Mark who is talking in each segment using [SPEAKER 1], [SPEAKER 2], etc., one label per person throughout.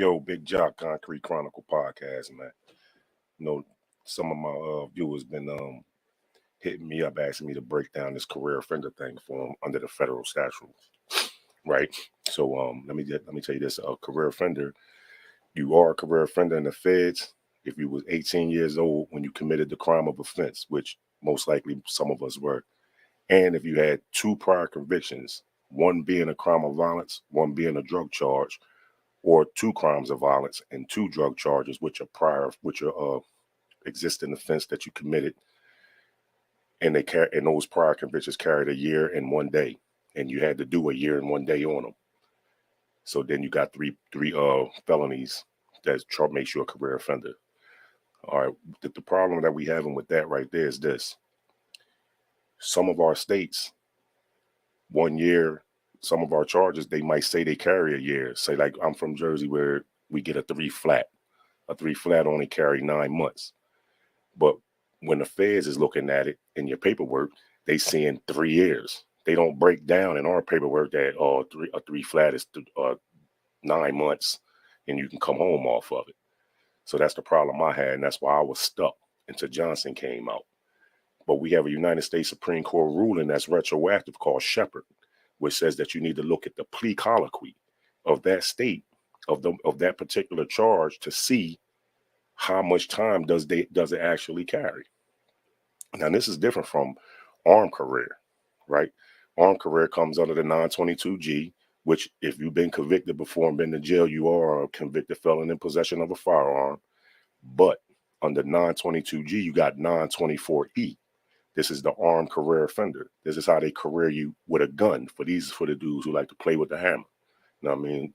[SPEAKER 1] Yo, Big Jock Concrete Chronicle podcast, man. You know, some of my viewers been hitting me up asking me to break down this career offender thing for them under the federal statute, right? So let me tell you this: a career offender, you are a career offender in the feds if you was 18 years old when you committed the crime of offense, which most likely some of us were, and if you had two prior convictions, one being a crime of violence, one being a drug charge, or two crimes of violence and two drug charges, which are existing offense that you committed, and those prior convictions carried a year and 1 day, and you had to do a year and 1 day on them. So then you got three felonies that makes you a career offender. All right, the problem that we having with that right there is this: some of our states, 1 year, some of our charges they might say they carry a year. Say like I'm from Jersey where we get a three flat. A three flat only carry 9 months. But when the feds is looking at it in your paperwork, they seeing 3 years. They don't break down in our paperwork that a three flat is 9 months and you can come home off of it. So that's the problem I had, and that's why I was stuck until Johnson came out. But we have a United States Supreme Court ruling that's retroactive called Shepard, which says that you need to look at the plea colloquy of that state of that particular charge to see how much time does it actually carry. Now this is different from armed career, right? Armed career comes under the 922G, which if you've been convicted before and been to jail, you are a convicted felon in possession of a firearm. But under 922G, you got 924E. This is the armed career offender. This is how they career you with a gun. For the dudes who like to play with the hammer. You know what I mean?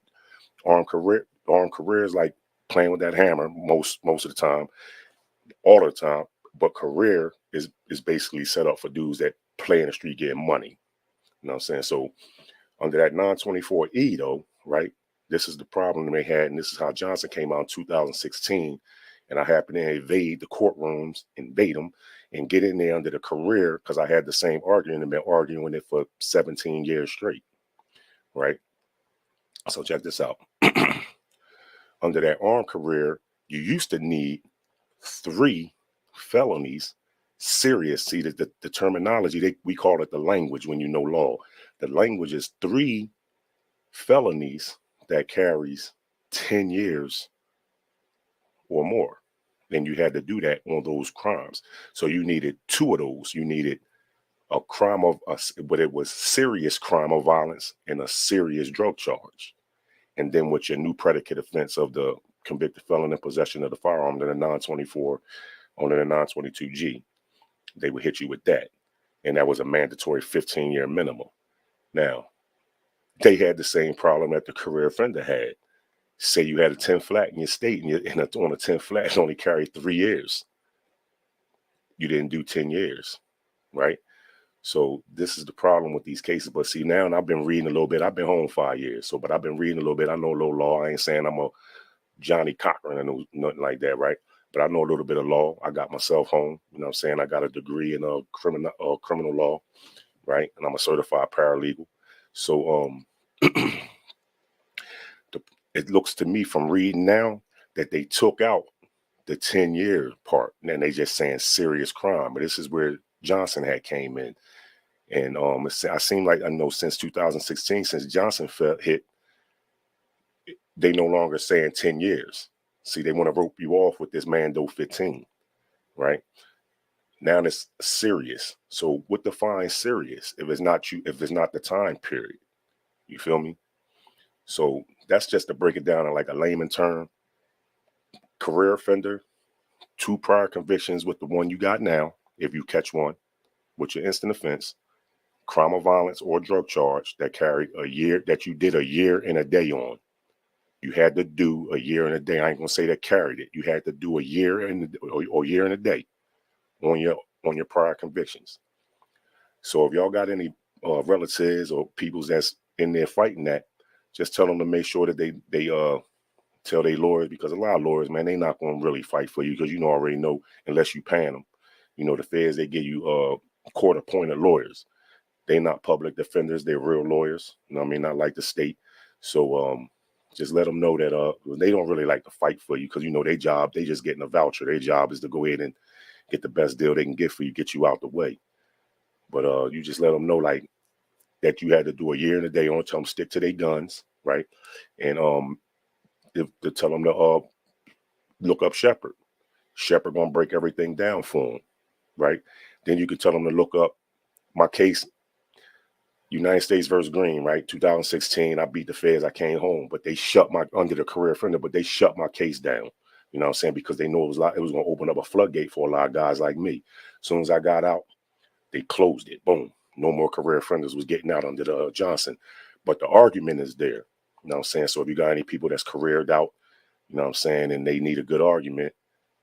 [SPEAKER 1] Armed career is like playing with that hammer most of the time, all the time. But career is basically set up for dudes that play in the street getting money. You know what I'm saying? So under that 924E though, right? This is the problem they had, and this is how Johnson came out in 2016. And I happened to invade the courtrooms, invade them, and get in there under the career because I had the same argument and been arguing it for 17 years straight, right? So check this out. Under that armed career, you used to need 3 felonies, serious. See, the terminology, we call it the language when you know law. The language is 3 felonies that carries 10 years or more. Then you had to do that on those crimes. So you needed 2 of those. You needed a crime but it was serious crime of violence and a serious drug charge. And then with your new predicate offense of the convicted felon in possession of the firearm under the 924, under the 922G, they would hit you with that. And that was a mandatory 15-year minimum. Now, they had the same problem that the career offender had. Say you had a 10 flat in your state, and on a 10 flat, it only carried 3 years. You didn't do 10 years, right? So this is the problem with these cases. But see, now, and I've been reading a little bit. I've been home 5 years, but I've been reading a little bit. I know a little law. I ain't saying I'm a Johnny Cochran and nothing like that, right? But I know a little bit of law. I got myself home. You know what I'm saying? I got a degree in criminal law, right? And I'm a certified paralegal. So it looks to me from reading now that they took out the 10-year part, and then they just saying serious crime. But this is where Johnson had came in. And I seem like I know since 2016, since Johnson hit, they no longer saying 10 years. See, they want to rope you off with this Mando 15, right? Now it's serious. So what defines serious if it's not the time period? You feel me? So that's just to break it down in like a layman term. Career offender, 2 prior convictions with the one you got now, if you catch one, with your instant offense, crime of violence or drug charge that carried a year, that you did a year and a day on. You had to do a year and a day. I ain't gonna say that carried it. You had to do a year or year and a day on your prior convictions. So if y'all got any relatives or people that's in there fighting that, just tell them to make sure that they tell their lawyers, because a lot of lawyers, man, they not gonna really fight for you because already know unless you paying them. You know, the feds, they give you court appointed lawyers. They not public defenders. They're real lawyers. You know what I mean? Not like the state. So Just let them know that they don't really like to fight for you because their job, they just getting a voucher. Their job is to go ahead and get the best deal they can get for you, get you out the way. But you just let them know like that you had to do a year and a day on. Tell them stick to their guns, right? And to tell them to look up Shepard. Shepard gonna break everything down for them, right? Then you can tell them to look up my case, United States versus Green, right? 2016, I beat the feds, I came home, but they shut under the career offender, but they shut my case down. You know what I'm saying? Because they knew it was going to open up a floodgate for a lot of guys like me. As soon as I got out, they closed it. Boom. No more career offenders was getting out under the Johnson. But the argument is there. You know what I'm saying? So if you got any people that's careered out, you know what I'm saying, and they need a good argument,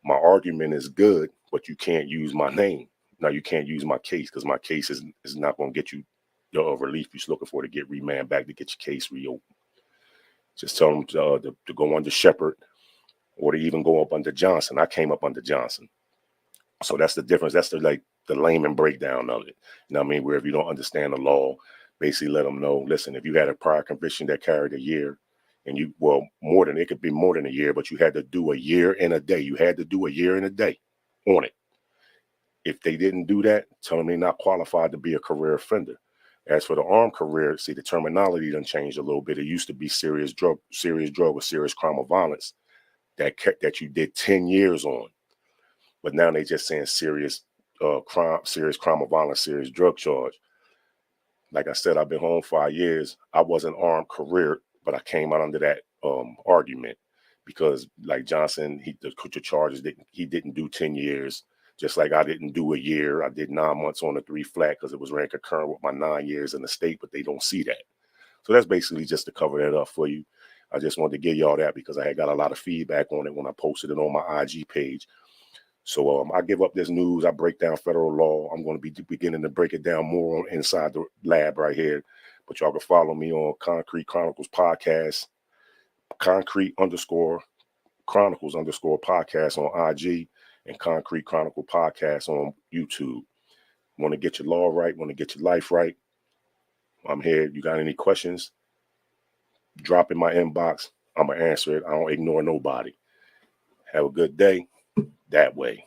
[SPEAKER 1] my argument is good, but you can't use my name. Now you can't use my case because my case is not going to get you the relief you're looking for to get remanded back to get your case reopened. Just tell them to go under Shepard or to even go up under Johnson. I came up under Johnson. So that's the difference. That's the layman breakdown of it. You know what I mean? Where if you don't understand the law, basically let them know, listen, if you had a prior conviction that carried a year and it could be more than a year, but you had to do a year and a day. You had to do a year and a day on it. If they didn't do that, tell them they're not qualified to be a career offender. As for the armed career, see, the terminology done changed a little bit. It used to be serious drug or serious crime of violence that you did 10 years on. But now they just saying serious crime of violence, serious drug charge. Like I said, I've been home 5 years. I wasn't armed career, but I came out under that argument because like Johnson, the charges he didn't do 10 years. Just like I didn't do a year. I did 9 months on the 3 flat because it was ran concurrent with my 9 years in the state, but they don't see that. So that's basically just to cover that up for you. I just wanted to give y'all that because I had got a lot of feedback on it when I posted it on my IG page. So I give up this news. I break down federal law. I'm going to be beginning to break it down more on inside the lab right here. But y'all can follow me on Concrete Chronicles Podcast, Concrete_Chronicles Podcast on IG, and Concrete Chronicle Podcast on YouTube. Want to get your law right, want to get your life right. I'm here. You got any questions? Drop in my inbox. I'm going to answer it. I don't ignore nobody. Have a good day. That way.